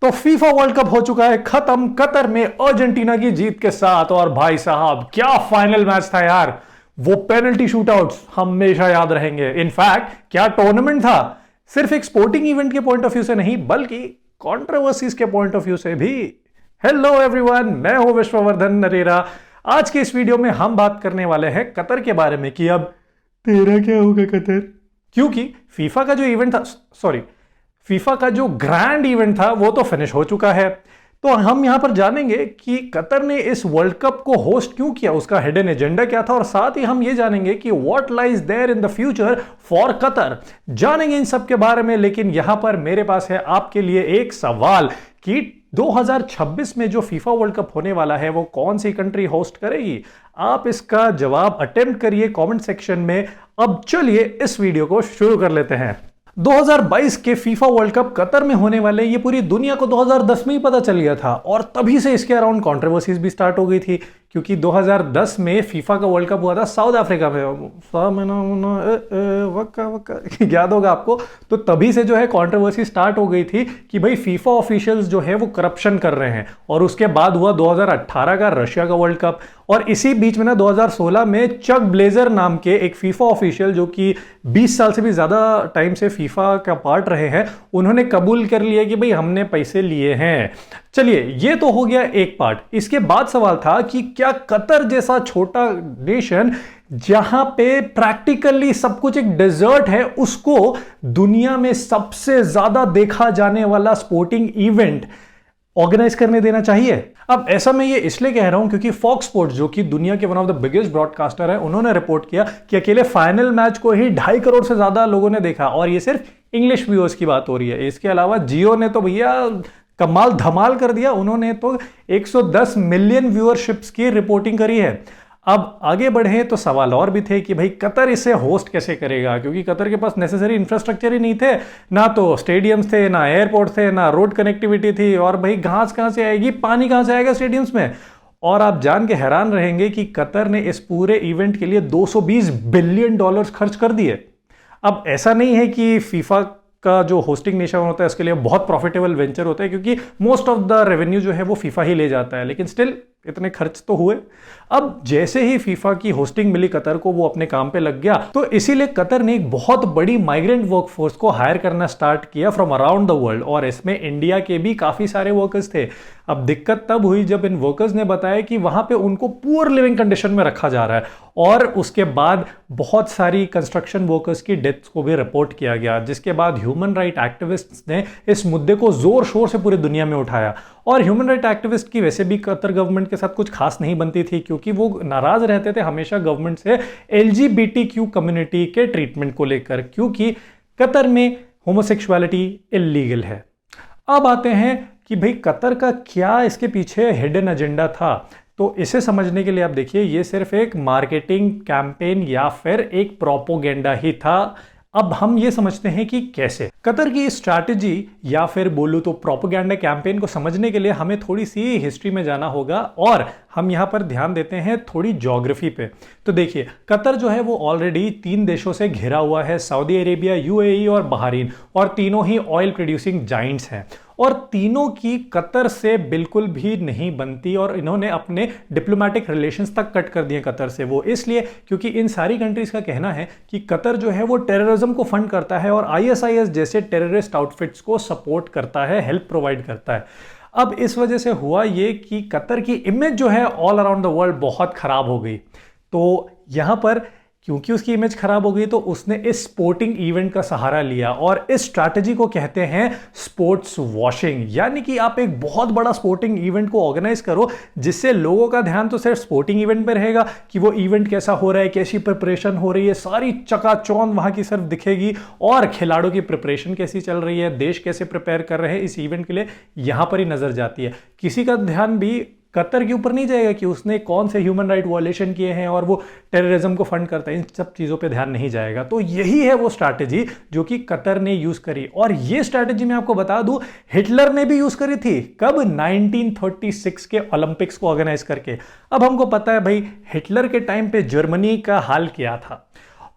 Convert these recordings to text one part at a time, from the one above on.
तो FIFA world cup हो चुका है खत्म कतर में अर्जेंटीना की जीत के साथ। और भाई साहब क्या फाइनल मैच था यार। वो पेनल्टी शूटआउट्स हमेशा याद रहेंगे। इनफैक्ट क्या टूर्नामेंट था, सिर्फ एक स्पोर्टिंग इवेंट के पॉइंट ऑफ व्यू से नहीं बल्कि कंट्रोवर्सीज के पॉइंट ऑफ व्यू से भी। हेलो एवरीवन, मैं हूं विश्ववर्धन नरेरा। आज के इस वीडियो में हम बात करने वाले हैं कतर के बारे में कि अब तेरा क्या होगा कतर। क्योंकि फीफा का जो इवेंट था, फीफा का जो ग्रैंड इवेंट था वो तो फिनिश हो चुका है। तो हम यहां पर जानेंगे कि कतर ने इस वर्ल्ड कप को होस्ट क्यों किया, उसका हिडन एजेंडा क्या था, और साथ ही हम ये जानेंगे कि what lies there in the future for Qatar. जानेंगे इन सब के बारे में। लेकिन यहां पर मेरे पास है आपके लिए एक सवाल कि 2026 में जो फीफा वर्ल्ड कप होने वाला है वो कौन सी कंट्री होस्ट करेगी। आप इसका जवाब अटेम्प्ट करिए कमेंट सेक्शन में। अब चलिए इस वीडियो को शुरू कर लेते हैं। 2022 के फीफा वर्ल्ड कप कतर में होने वाले ये पूरी दुनिया को 2010 में ही पता चल गया था और तभी से इसके अराउंड कंट्रोवर्सीज भी स्टार्ट हो गई थी। क्योंकि 2010 में फीफा का वर्ल्ड कप हुआ था साउथ अफ्रीका में, याद होगा आपको। तो तभी से जो है कंट्रोवर्सी स्टार्ट हो गई थी कि भाई फीफा ऑफिशियल्स जो है वो करप्शन कर रहे हैं। और उसके बाद हुआ 2018 का रशिया का वर्ल्ड कप। और इसी बीच में ना 2016 में चक ब्लेजर नाम के एक फीफा ऑफिशियल जो कि 20 साल से भी ज्यादा टाइम से फीफा का पार्ट रहे हैं, उन्होंने कबूल कर लिया कि भाई हमने पैसे लिए हैं। चलिए ये तो हो गया एक पार्ट। इसके बाद सवाल था कि क्या कतर जैसा छोटा नेशन जहां पे प्रैक्टिकली सब कुछ एक डेजर्ट है, उसको दुनिया में सबसे ज्यादा देखा जाने वाला स्पोर्टिंग इवेंट ऑर्गेनाइज करने देना चाहिए। अब ऐसा मैं ये इसलिए कह रहा हूं क्योंकि फॉक्स स्पोर्ट्स जो कि दुनिया के one of the biggest broadcaster है, उन्होंने रिपोर्ट किया कि अकेले फाइनल मैच को ही 2.5 करोड़ से ज्यादा लोगों ने देखा। और ये सिर्फ इंग्लिश व्यूअर्स की बात हो रही है। इसके अलावा जियो ने तो भैया कमाल धमाल कर दिया, उन्होंने तो 110 मिलियन व्यूअरशिप्स की रिपोर्टिंग करी है। अब आगे बढ़े तो सवाल और भी थे कि भाई कतर इसे होस्ट कैसे करेगा, क्योंकि कतर के पास नेसेसरी इंफ्रास्ट्रक्चर ही नहीं थे, ना तो स्टेडियम्स थे, ना एयरपोर्ट थे, ना रोड कनेक्टिविटी थी। और भाई घास कहां से आएगी, पानी कहां से आएगा स्टेडियम्स में। और आप जान के हैरान रहेंगे कि कतर ने इस पूरे इवेंट के लिए $220 बिलियन खर्च कर दिए। अब ऐसा नहीं है कि फीफा का जो होस्टिंग नेशन होता है उसके लिए बहुत प्रॉफिटेबल वेंचर होता है, क्योंकि मोस्ट ऑफ द रेवेन्यू जो है वो फीफा ही ले जाता है, लेकिन स्टिल इतने खर्च तो हुए। अब जैसे ही फीफा की होस्टिंग मिली कतर को, वो अपने काम पे लग गया। तो इसीलिए कतर ने एक बहुत बड़ी माइग्रेंट वर्कफोर्स को हायर करना स्टार्ट किया फ्रॉम अराउंड द वर्ल्ड। और इसमें इंडिया के भी काफी सारे वर्कर्स थे। अब दिक्कत तब हुई जब इन वर्कर्स ने बताया कि वहां पे उनको पुअर लिविंग कंडीशन में रखा जा रहा है। और उसके बाद बहुत सारी कंस्ट्रक्शन वर्कर्स की डेथ्स को भी रिपोर्ट किया गया, जिसके बाद ह्यूमन राइट एक्टिविस्ट्स ने इस मुद्दे को जोर शोर से पूरी दुनिया में उठाया। और ह्यूमन राइट एक्टिविस्ट की वैसे भी कतर गवर्नमेंट के साथ कुछ खास नहीं बनती थी, क्योंकि वो नाराज रहते थे हमेशा गवर्नमेंट से LGBTQ कम्युनिटी के ट्रीटमेंट को लेकर, क्योंकि कतर में होमोसेक्सुअलिटी इल्लीगल है। अब आते हैं कि भाई कतर का क्या इसके पीछे हिडन एजेंडा था। तो इसे समझने के लिए आप देखिए, ये सिर्फ एक मार्केटिंग कैंपेन या फिर एक प्रोपोगेंडा ही था। अब हम ये समझते हैं कि कैसे कतर की स्ट्रैटेजी या फिर बोलूं तो प्रोपेगेंडा कैंपेन को समझने के लिए हमें थोड़ी सी हिस्ट्री में जाना होगा। और हम यहां पर ध्यान देते हैं थोड़ी ज्योग्राफी पे। तो देखिए, कतर जो है वो ऑलरेडी 3 देशों से घिरा हुआ है, सऊदी अरेबिया, UAE और बहरीन। और तीनों ही ऑयल प्रोड्यूसिंग जाइंट्स हैं और तीनों की कतर से बिल्कुल भी नहीं बनती। और इन्होंने अपने डिप्लोमेटिक रिलेशंस तक कट कर दिए कतर से। वो इसलिए क्योंकि इन सारी कंट्रीज का कहना है कि कतर जो है वो टेररिज्म को फंड करता है और ISIS जैसे टेररिस्ट आउटफिट्स को सपोर्ट करता है, हेल्प प्रोवाइड करता है। अब इस वजह से हुआ ये कि कतर की इमेज जो है ऑल अराउंड द वर्ल्ड बहुत खराब हो गई। तो यहां पर क्योंकि उसकी इमेज खराब हो गई तो उसने इस स्पोर्टिंग इवेंट का सहारा लिया। और इस स्ट्रैटेजी को कहते हैं स्पोर्ट्स वॉशिंग। यानी कि आप एक बहुत बड़ा स्पोर्टिंग इवेंट को ऑर्गेनाइज करो जिससे लोगों का ध्यान तो सिर्फ स्पोर्टिंग इवेंट पे रहेगा कि वो इवेंट कैसा हो रहा है, कैसी प्रिपरेशन हो रही है, सारी चकाचौंध वहां की सिर्फ दिखेगी। और खिलाड़ियों की प्रिपरेशन कैसी चल रही है, देश कैसे प्रिपेयर कर रहे हैं इस इवेंट के लिए, यहां पर ही नजर जाती है। किसी का ध्यान भी कतर के ऊपर नहीं जाएगा कि उसने कौन से ह्यूमन राइट वायलेशन किए हैं और वो टेररिज्म को फंड करता है। इन सब चीज़ों पे ध्यान नहीं जाएगा। तो यही है वो स्ट्रैटेजी जो कि कतर ने यूज़ करी। और ये स्ट्रैटेजी मैं आपको बता दूं, हिटलर ने भी यूज़ करी थी। कब? 1936 के ओलंपिक्स को ऑर्गेनाइज करके। अब हमको पता है भाई हिटलर के टाइम पे जर्मनी का हाल क्या था।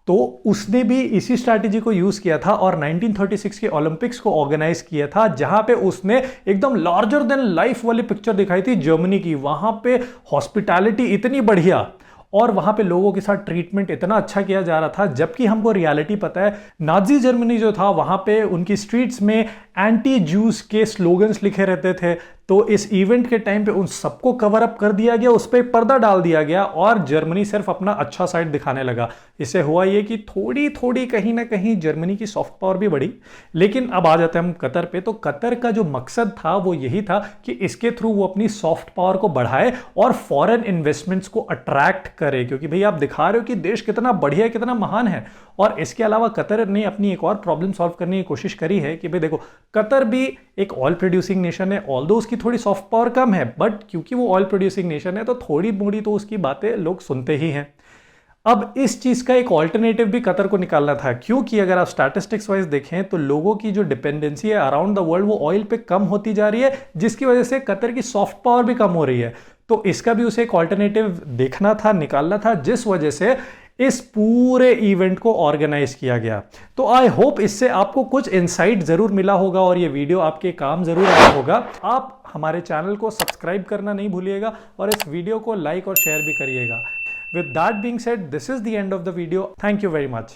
तो उसने भी इसी स्ट्रैटेजी को यूज किया था और 1936 के ओलंपिक्स को ऑर्गेनाइज किया था, जहां पे उसने एकदम लार्जर देन लाइफ वाली पिक्चर दिखाई थी जर्मनी की। वहां पे हॉस्पिटैलिटी इतनी बढ़िया और वहां पे लोगों के साथ ट्रीटमेंट इतना अच्छा किया जा रहा था, जबकि हमको रियलिटी पता है नाजी जर्मनी जो था वहां पे उनकी स्ट्रीट्स में एंटी जूस के स्लोगन्स लिखे रहते थे। तो इस इवेंट के टाइम पे उन सबको कवर अप कर दिया गया, उस पर पर्दा डाल दिया गया और जर्मनी सिर्फ अपना अच्छा साइड दिखाने लगा। इससे हुआ ये कि थोड़ी थोड़ी कहीं ना कहीं जर्मनी की सॉफ्ट पावर भी बढ़ी। लेकिन अब आ जाते हैं हम कतर पे। तो कतर का जो मकसद था वो यही था कि इसके थ्रू वो अपनी सॉफ्ट पावर को बढ़ाए और फॉरेन इन्वेस्टमेंट्स को अट्रैक्ट करे, क्योंकि भाई आप दिखा रहे हो कि देश कितना बढ़िया है, कितना महान है। और इसके अलावा कतर ने अपनी एक और प्रॉब्लम सॉल्व करने की कोशिश करी है कि भाई देखो, कतर भी एक ऑयल प्रोड्यूसिंग नेशन है, ऑल्दो उसकी थोड़ी सॉफ्ट पावर कम है, बट क्योंकि वो ऑयल प्रोड्यूसिंग नेशन है तो थोड़ी मोड़ी तो उसकी बातें लोग सुनते ही हैं। अब इस चीज का एक ऑल्टरनेटिव भी कतर को निकालना था, क्योंकि अगर आप स्टैटिस्टिक्स वाइज देखें तो लोगों की जो डिपेंडेंसी है अराउंड द वर्ल्ड वो ऑयल पे कम होती जा रही है, जिसकी वजह से कतर की सॉफ्ट पावर भी कम हो रही है। तो इसका भी उसे एक ऑल्टरनेटिव देखना था, निकालना था, जिस वजह से इस पूरे इवेंट को ऑर्गेनाइज किया गया। तो आई होप इससे आपको कुछ इंसाइट जरूर मिला होगा और ये वीडियो आपके काम जरूर आया होगा। आप हमारे चैनल को सब्सक्राइब करना नहीं भूलिएगा और इस वीडियो को लाइक और शेयर भी करिएगा। With that being said, this is the end of the video. Thank you very much.